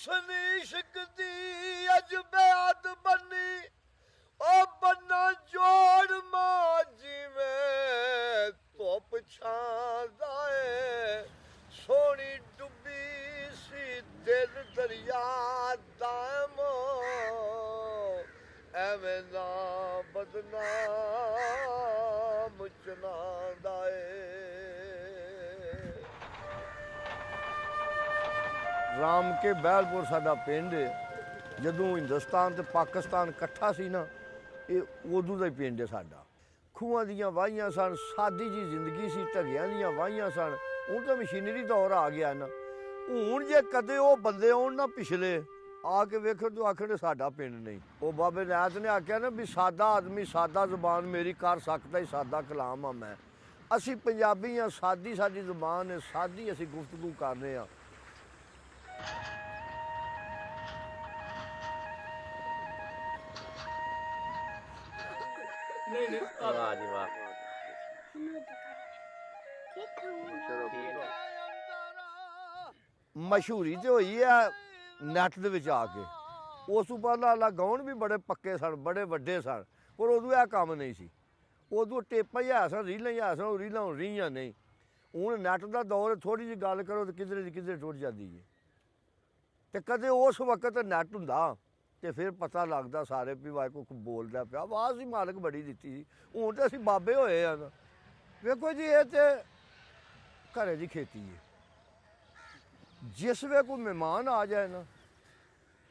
ਹੁਸਨੀ ਸ਼ਕਤੀ ਅਜਬਿਆਤ ਬੰਨੀ ਉਹ ਬੰਨਾ ਜੋੜ ਮਾਂ ਜਿਵੇਂ ਧੁੱਪ ਛਾਂਦਾ ਏ ਸੋਹਣੀ ਡੁੱਬੀ ਸੀ ਦਿਲ ਦਰਿਆ ਦਾਮੋ ਐਵੇਂ ਨਾ ਬਦਨਾਮ ਚਲਾਂਦਾ ਏ। ਰਾਮ ਕੇ ਬਹਿਲਪੁਰ ਸਾਡਾ ਪਿੰਡ ਹੈ। ਜਦੋਂ ਹਿੰਦੁਸਤਾਨ ਤੇ ਪਾਕਿਸਤਾਨ ਇਕੱਠਾ ਸੀ ਨਾ ਇਹ ਉਦੋਂ ਦਾ ਹੀ ਪਿੰਡ ਹੈ ਸਾਡਾ। ਖੂਹਾਂ ਦੀਆਂ ਵਾਹੀਆਂ ਸਨ, ਸਾਦੀ ਜੀ ਜ਼ਿੰਦਗੀ ਸੀ, ਢਗਿਆਂ ਦੀਆਂ ਵਾਹੀਆਂ ਸਨ। ਹੁਣ ਤਾਂ ਮਸ਼ੀਨਰੀ ਦੌਰ ਆ ਗਿਆ ਨਾ। ਹੁਣ ਜੇ ਕਦੇ ਉਹ ਬੰਦੇ ਆਉਣ ਨਾ ਪਿਛਲੇ ਆ ਕੇ ਵੇਖੋ ਤੂੰ ਆਖਣ ਸਾਡਾ ਪਿੰਡ ਨਹੀਂ। ਉਹ ਬਾਬੇ ਨਾਥ ਨੇ ਆਖਿਆ ਨਾ ਵੀ ਸਾਦਾ ਆਦਮੀ ਸਾਦਾ ਜ਼ੁਬਾਨ ਮੇਰੀ ਕਰ ਸਕਦਾ ਹੀ ਸਾਦਾ ਕਲਾਮ ਆ ਮੈਂ। ਅਸੀਂ ਪੰਜਾਬੀ ਹਾਂ, ਸਾਦੀ ਸਾਡੀ ਜ਼ੁਬਾਨ ਹੈ, ਸਾਦੀ ਅਸੀਂ ਗੁਫ਼ਤਗੂ ਕਰਨੇ ਆ। वाह जी वाह। ਮਸ਼ਹੂਰੀ ਤੇ ਹੋਈ ਆ ਨੈੱਟ ਦੇ ਵਿੱਚ ਆ ਕੇ। ਉਸ ਤੋਂ ਪਹਿਲਾਂ ਗਾਉਣ ਵੀ ਬੜੇ ਪੱਕੇ ਸਨ, ਬੜੇ ਵੱਡੇ ਸਨ, ਪਰ ਉਦੋਂ ਇਹ ਕੰਮ ਨਹੀਂ ਸੀ। ਉਦੋਂ ਟੇਪਾਂ ਹੀ ਆ ਸਨ, ਰੀਲਾਂ ਹੀ ਆ ਸਨ, ਉਹ ਰੀਲਾਂ ਹੁਣ ਰਹੀਆਂ ਨਹੀਂ। ਹੁਣ ਨੈੱਟ ਦਾ ਦੌਰ, ਥੋੜ੍ਹੀ ਜਿਹੀ ਗੱਲ ਕਰੋ ਤਾਂ ਕਿਧਰੇ ਦੀ ਕਿਧਰੇ ਟੁੱਟ ਜਾਂਦੀ ਹੈ। ਅਤੇ ਕਦੇ ਉਸ ਵਕਤ ਨੈੱਟ ਹੁੰਦਾ ਤੇ ਫਿਰ ਪਤਾ ਲੱਗਦਾ ਸਾਰੇ ਵੀ ਵਾਹਿ ਕੋਈ ਬੋਲਦਾ ਪਿਆ। ਆਵਾਜ਼ ਹੀ ਮਾਲਕ ਬੜੀ ਦਿੱਤੀ ਸੀ। ਹੁਣ ਤਾਂ ਅਸੀਂ ਬਾਬੇ ਹੋਏ ਆ। ਵੇਖੋ ਜੀ ਇਹ ਤਾਂ ਘਰੇ ਦੀ ਖੇਤੀ ਹੈ। ਜਿਸ ਵੇ ਕੋਈ ਮਹਿਮਾਨ ਆ ਜਾਏ ਨਾ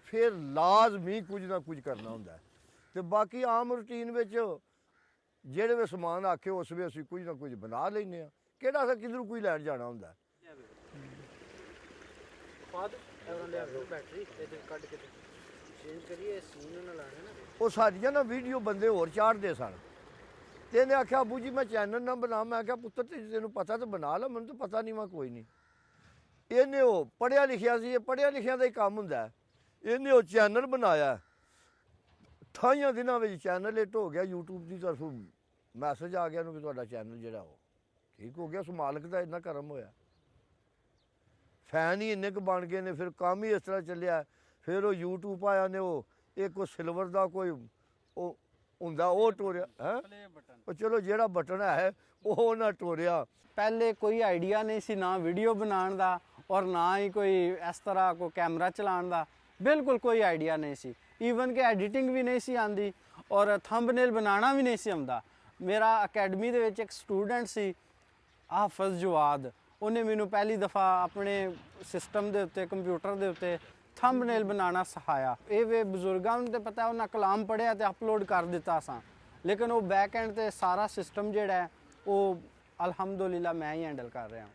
ਫਿਰ ਲਾਜ਼ਮੀ ਕੁਝ ਨਾ ਕੁਝ ਕਰਨਾ ਹੁੰਦਾ। ਅਤੇ ਬਾਕੀ ਆਮ ਰੂਟੀਨ ਵਿੱਚ ਜਿਹੜੇ ਵੇ ਸਮਾਨ ਆਖੇ ਉਸ ਵੇ ਅਸੀਂ ਕੁਝ ਨਾ ਕੁਝ ਬਣਾ ਲੈਂਦੇ ਹਾਂ। ਕਿਹੜਾ ਅਸੀਂ ਕਿੱਧਰੋਂ ਕੋਈ ਲੈਣ ਜਾਣਾ ਹੁੰਦਾ। ਉਹ ਸਾਡੀਆਂ ਨਾ ਵੀਡੀਓ ਬੰਦੇ ਹੋਰ ਚਾੜਦੇ ਸਨ ਤੇ ਇਹਨੇ ਆਖਿਆ ਅਬੂ ਜੀ ਮੈਂ ਚੈਨਲ ਨਾ ਬਣਾ। ਮੈਂ ਆਖਿਆ ਪੁੱਤਰ ਤੈਨੂੰ ਪਤਾ ਤਾਂ ਬਣਾ ਲਾ, ਮੈਨੂੰ ਤਾਂ ਪਤਾ ਨਹੀਂ ਮੈਂ ਕੋਈ ਨਹੀਂ। ਇਹਨੇ ਉਹ ਪੜ੍ਹਿਆ ਲਿਖਿਆ ਸੀ, ਇਹ ਪੜ੍ਹਿਆ ਲਿਖਿਆ ਦਾ ਹੀ ਕੰਮ ਹੁੰਦਾ। ਇਹਨੇ ਉਹ ਚੈਨਲ ਬਣਾਇਆ, 28 ਦਿਨਾਂ ਵਿੱਚ ਚੈਨਲ ਹਿੱਟ ਹੋ ਗਿਆ। YouTube ਦੀ ਤਰਫੋਂ ਮੈਸੇਜ ਆ ਗਿਆ ਨੂੰ ਵੀ ਤੁਹਾਡਾ ਚੈਨਲ ਜਿਹੜਾ ਉਹ ਠੀਕ ਹੋ ਗਿਆ। ਉਸ ਮਾਲਕ ਦਾ ਇੰਨਾ ਕਰਮ ਹੋਇਆ, ਫੈਨ ਹੀ ਇੰਨੇ ਕੁ ਬਣ ਗਏ ਨੇ। ਫਿਰ ਕੰਮ ਹੀ ਇਸ ਤਰ੍ਹਾਂ ਚੱਲਿਆ। ਫਿਰ ਉਹ YouTube ਆਇਆ ਨੇ, ਉਹ ਇੱਕ ਉਹ ਸਿਲਵਰ ਦਾ ਕੋਈ ਉਹ ਹੁੰਦਾ ਉਹ ਟੋਰਿਆ ਹੈ। ਉਹ ਚਲੋ ਜਿਹੜਾ ਬਟਨ ਹੈ ਉਹ ਨਾ ਟੋਰਿਆ। पहले कोई आइडिया नहीं सी ना वीडियो बनाने का और ना ही कोई इस तरह को कैमरा चलाने का, बिल्कुल कोई आइडिया नहीं सी। ईवन कि एडिटिंग भी नहीं सी आती और थंबनेल बनाना भी नहीं सी आंदा। मेरा अकैडमी दे विच एक स्टूडेंट सी हाफिज़ जवाद, उन्हें मैनू पहली दफ़ा अपने सिस्टम के उत्ते कंप्यूटर के उत्ते थंबनेल बनाना सिखाया। ये वे बजुर्गों को तो पता, उन्हें कलाम पढ़िया तो अपलोड कर दिता सा, लेकिन वो बैक एंड ते सारा सिस्टम जिहड़ा है वो अल्हम्दुलिल्लाह मैं ही हैंडल कर रहा हूँ।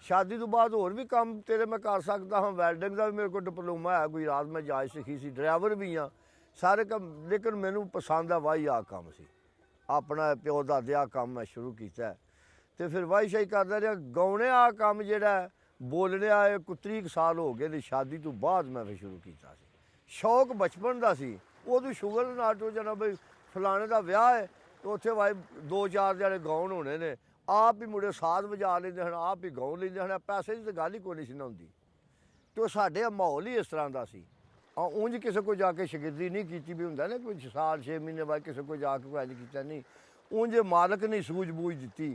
शादी तो बाद होर भी काम तेरे मैं कर सकता हाँ। वैल्डिंग का भी मेरे को डिप्लोमा है, कोई रात में जाच सीखी सी, ड्राइवर भी हाँ सारे काम। लेकिन मैनू पसंद है वाही आ काम सी, अपना प्यो दादे आ काम मैं शुरू किया तो फिर वाही शाही करता रहा। गाने आ काम जिहड़ा बोलने आए को 30 साल हो गए। शादी तो बाद मैं फिर शुरू किया। शौक बचपन का सी, उदों शुगर नाट हो जाना बई फलाने का विआह है तो उत्थे भाई 2-4 जने गाउन होने ने, आप ही मुड़े साथ बजा लेंदे हन, आप ही गाउन लेंदे हन। पैसे की तो गल ही कोई नहीं सी होंदी। तो साडे माहौल ही इस तरह का सी। ਉਂਝ ਕਿਸੇ को जाके शिगिर्दी नहीं की भी हुंदा ना, कोई साल 6 महीने बाद किसी को जाके कोई किया नहीं। ਉਂਝ मालक ने सूझबूझ दी,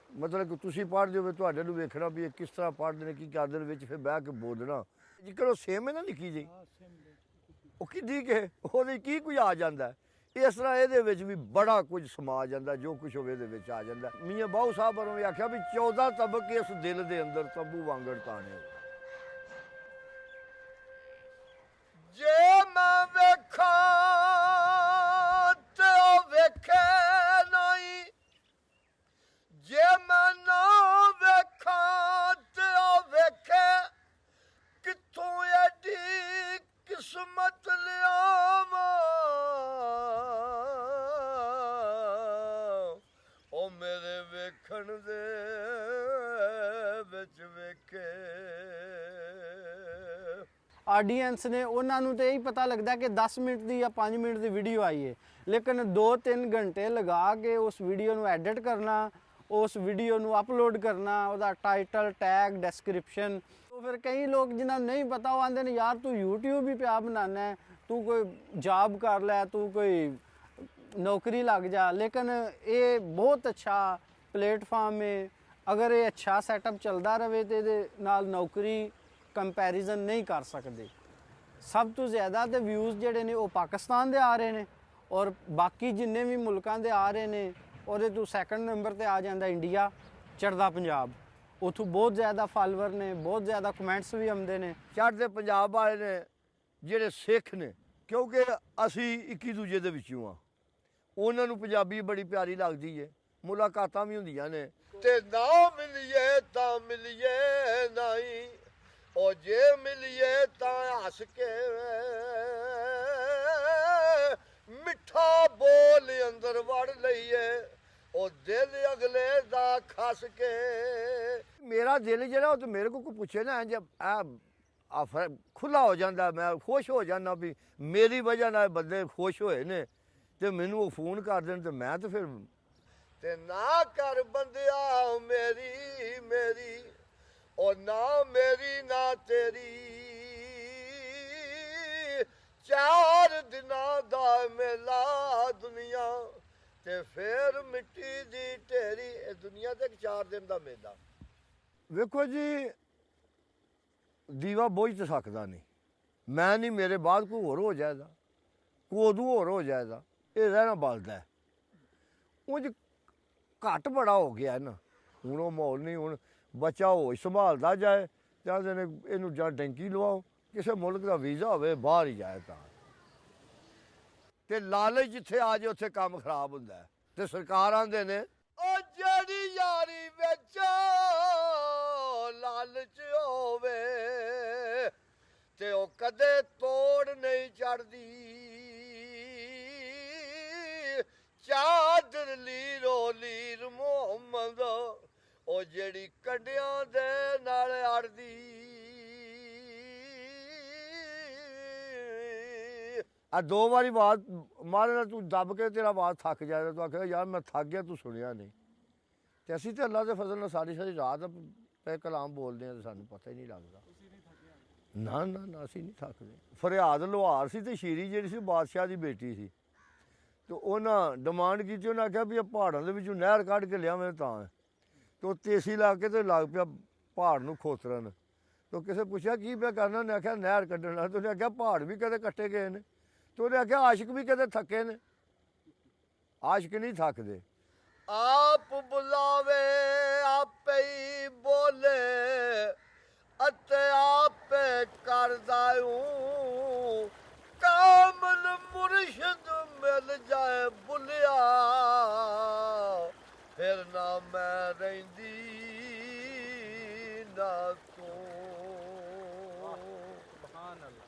मतलब कि तुसीं पढ़दे हो तुहाडे नूं वेखना भी किस तरह पढ़दे ने, की करदे ने, विच फिर बह के बोलना। जेकर सेम है ना लिखी जी ਉਹ ਕਿੱਡੀ ਕੇ ਉਹਦੇ ਕੀ ਕੁਝ ਆ ਜਾਂਦਾ। ਇਸ ਤਰ੍ਹਾਂ ਇਹਦੇ ਵਿੱਚ ਵੀ ਬੜਾ ਕੁਝ ਸਮਾ ਜਾਂਦਾ, ਜੋ ਕੁਝ ਹੋਵੇ ਇਹਦੇ ਵਿੱਚ ਆ ਜਾਂਦਾ। ਮੀਆਂ ਬਾਊ ਸਾਹਿਬ ਵਰੋਂ ਵੀ ਆਖਿਆ ਵੀ 14 ਤਬਕ ਇਸ ਦਿਲ ਦੇ ਅੰਦਰ ਤੰਬੂ ਵਾਂਗੜ ਤਾਣੇ। ਜੇ ਮੈਂ ਵੇਖਾਂ ਤੇ ਉਹ ਵੇਖੇ ਨਹੀਂ, ਜੇ ਮੈਂ ਨਾ ਵੇਖਾਂ ਤੇ ਉਹ ਵੇਖੇ। ਕਿੱਥੋਂ ਐਡੀ किस्मत लियावा ओ मेरे वेखण दे विच वेखे। ਆਡੀਅੰਸ ਨੇ ਉਹਨਾਂ ਨੂੰ ਤੇ ਇਹੀ ਪਤਾ ਲੱਗਦਾ ਕਿ 10 ਮਿੰਟ ਦੀ ਜਾਂ 5 ਮਿੰਟ ਦੀ ਵੀਡੀਓ ਆਈ ਹੈ, ਲੇਕਿਨ 2-3 ਘੰਟੇ ਲਗਾ ਕੇ ਉਸ ਵੀਡੀਓ ਨੂੰ ਐਡਿਟ ਕਰਨਾ, ਉਸ ਵੀਡੀਓ ਨੂੰ ਅਪਲੋਡ ਕਰਨਾ, ਉਹਦਾ ਟਾਈਟਲ, ਟੈਗ, ਡਿਸਕ੍ਰਿਪਸ਼ਨ। तो फिर कई लोग जिन्हें नहीं पता वो आते हैं यार तू यूट्यूब ही पे आप बनाना है, तू कोई जॉब कर लै, तू कोई नौकरी लग जा। लेकिन ये बहुत अच्छा प्लेटफार्म है, अगर ये अच्छा सैटअप चलता रहे तो ये नाल नौकरी कंपैरिजन नहीं कर सकते। सब तो ज़्यादा तो व्यूज़ जोड़े ने वो पाकिस्तान दे आ रहे हैं और बाकी जिन्ने भी मुल्कों दे आ रहे हैं, और तू सैकंड नंबर पर आ जाता इंडिया, चढ़दा पंजाब। ਉੱਥੋਂ ਬਹੁਤ ਜ਼ਿਆਦਾ ਫਾਲੋਅਰ ਨੇ, ਬਹੁਤ ਜ਼ਿਆਦਾ ਕਮੈਂਟਸ ਵੀ ਆਉਂਦੇ ਨੇ। ਚੜ੍ਹਦੇ ਪੰਜਾਬ ਵਾਲੇ ਨੇ ਜਿਹੜੇ ਸਿੱਖ ਨੇ, ਕਿਉਂਕਿ ਅਸੀਂ ਇੱਕੀ ਦੂਜੇ ਦੇ ਵਿੱਚੋਂ ਆ, ਉਹਨਾਂ ਨੂੰ ਪੰਜਾਬੀ ਬੜੀ ਪਿਆਰੀ ਲੱਗਦੀ ਏ, ਮੁਲਾਕਾਤਾਂ ਵੀ ਹੁੰਦੀਆਂ ਨੇ। ਤੇ ਨਾ ਮਿਲੀਏ ਤਾਂ ਮਿਲੀਏ ਨਹੀਂ, ਉਹ ਜੇ ਮਿਲੀਏ ਤਾਂ ਹੱਸ ਕੇ ਮਿੱਠਾ ਬੋਲ ਅੰਦਰ ਵੜ ਲਈਏ, ਉਹ ਦਿਲ ਅਗਲੇ ਦਾ ਖਸ ਕੇ। ਮੇਰਾ ਦਿਲ ਜਿਹੜਾ ਉਹ ਤੇ ਮੇਰੇ ਕੋਲ ਕੋਈ ਪੁੱਛੇ ਨਾ ਜੇ ਖੁੱਲਾ ਹੋ ਜਾਂਦਾ, ਮੈਂ ਖੁਸ਼ ਹੋ ਜਾਂਦਾ ਵੀ ਮੇਰੀ ਵਜ੍ਹਾ ਨਾਲ ਬੰਦੇ ਖੁਸ਼ ਹੋਏ ਨੇ ਤੇ ਮੈਨੂੰ ਉਹ ਫੋਨ ਕਰ ਦੇਣ ਤੇ ਮੈਂ ਤੇ ਫਿਰ ਤੇ ਨਾ ਕਰ ਬੰਦਿਆ ਮੇਰੀ ਮੇਰੀ, ਉਹ ਨਾ ਮੇਰੀ ਨਾ ਤੇਰੀ, 4 ਦਿਨਾਂ ਦਾ ਮੇਲਾ ਦੁਨੀਆ ਤੇ ਫਿਰ ਮਿੱਟੀ ਦੀ ਢੇਰੀ। ਇਹ ਦੁਨੀਆ ਤੇ 4 ਦਿਨ ਦਾ ਮੇਲਾ। ਵੇਖੋ ਜੀ, ਦੀਵਾ ਬੁਝ ਤਾਂ ਸਕਦਾ ਨਹੀਂ, ਮੈਂ ਨਹੀਂ, ਮੇਰੇ ਬਾਅਦ ਕੋਈ ਹੋਰ ਹੋ ਜਾਏਗਾ, ਕੋਈ ਉਦੋਂ ਹੋਰ ਹੋ ਜਾਏਗਾ, ਇਹ ਰਹਿਣਾ ਬਲਦਾ। ਉਂਝ ਘੱਟ ਬੜਾ ਹੋ ਗਿਆ ਨਾ ਹੁਣ, ਉਹ ਮਾਹੌਲ ਨਹੀਂ। ਹੁਣ ਬੱਚਾ ਹੋਸ਼ ਸੰਭਾਲਦਾ ਜਾਏ, ਚਾਹਦੇ ਨੇ ਇਹਨੂੰ ਜਾਂ ਟੈਂਕੀ ਲਵਾਓ, ਕਿਸੇ ਮੁਲਕ ਦਾ ਵੀਜ਼ਾ ਹੋਵੇ ਬਾਹਰ ਹੀ ਜਾਏ ਤਾਂ। ਤੇ ਲਾਲਚ ਜਿੱਥੇ ਆ ਜਾਏ ਉੱਥੇ ਕੰਮ ਖਰਾਬ ਹੁੰਦਾ। ਤੇ ਸਰਕਾਰ ਆਂਦੇ ਨੇ ਉਹ ਜਿਹੜੀ ਯਾਰੀ ਵਿੱਚ ਲਾਲਚ ਹੋਵੇ ਤੇ ਉਹ ਕਦੇ ਤੋੜ ਨਹੀਂ ਚੜਦੀ, ਚਾਦਰ ਲੀਰੋ ਲੀਰ ਮੁਹੰਮਦ, ਉਹ ਜਿਹੜੀ ਕੰਡਿਆਂ ਦੇ ਨਾਲ ਅੜਦੀ। ਆ 2 ਵਾਰੀ ਆਵਾਜ਼ ਮਾਰੇ ਤੂੰ ਦੱਬ ਕੇ, ਤੇਰਾ ਆਵਾਜ਼ ਥੱਕ ਜਾਏਗਾ, ਤੂੰ ਆਖੇਗਾ ਯਾਰ ਮੈਂ ਥੱਕ ਗਿਆ, ਤੂੰ ਸੁਣਿਆ ਨਹੀਂ। ਤੇ ਅਸੀਂ ਤੇ ਅੱਲਾ ਦੇ ਫਜ਼ਲ ਨਾਲ ਸਾਰੀ ਰਾਤ ਪੈ ਕਲਾਮ ਬੋਲਦੇ ਹਾਂ ਤੇ ਸਾਨੂੰ ਪਤਾ ਹੀ ਨਹੀਂ ਲੱਗਦਾ। ਨਾ ਨਾ ਨਾ, ਅਸੀਂ ਨਹੀਂ ਥੱਕਦੇ। ਫਰਿਆਦ ਲੋਹਾਰ ਸੀ ਤੇ ਸ਼ੀਰੀ ਜਿਹੜੀ ਸੀ ਬਾਦਸ਼ਾਹ ਦੀ ਬੇਟੀ ਸੀ, ਤੇ ਉਹਨਾਂ ਡਿਮਾਂਡ ਕੀਤੀ, ਉਹਨਾਂ ਆਖਿਆ ਵੀ ਇਹ ਪਹਾੜਾਂ ਦੇ ਵਿੱਚੋਂ ਨਹਿਰ ਕੱਢ ਕੇ ਲਿਆਵੇਂ ਤਾਂ। ਤੇ ਉਹ ਤੇਸੀ ਲਾ ਕੇ ਤੇ ਲੱਗ ਪਿਆ ਪਹਾੜ ਨੂੰ ਖੋਤਰਨ। ਤੇ ਕਿਸੇ ਪੁੱਛਿਆ ਕੀ ਪਿਆ ਕਰਨਾ, ਉਹਨੇ ਆਖਿਆ ਨਹਿਰ ਕੱਢਣਾ। ਤੇ ਉਹਨੇ ਆਖਿਆ ਪਹਾੜ ਵੀ ਕਦੇ ਕੱਟੇ ਗਏ ਨੇ। ਤੇ ਉਹਨੇ ਆਖਿਆ ਆਸ਼ਿਕ ਵੀ ਕਦੇ ਥੱਕੇ ਨੇ, ਆਸ਼ਿਕ ਨਹੀਂ ਥੱਕਦੇ। ਆਪ ਬੁਲਾਵੇ ਆਪੇ ਹੀ ਬੋਲੇ ਅਤੇ ਆਪੇ ਕਰਦਾ ਹੂੰ, ਕਾਮਲ ਮੁਰਸ਼ਿਦ ਮਿਲ ਜਾਏ ਬੁਲਿਆ, ਫਿਰ ਨਾ ਮੈਂ ਰਹਿੰਦੀ ਨਾ ਤੂੰ। ਸੁਭਾਨ ਅੱਲਾਹ।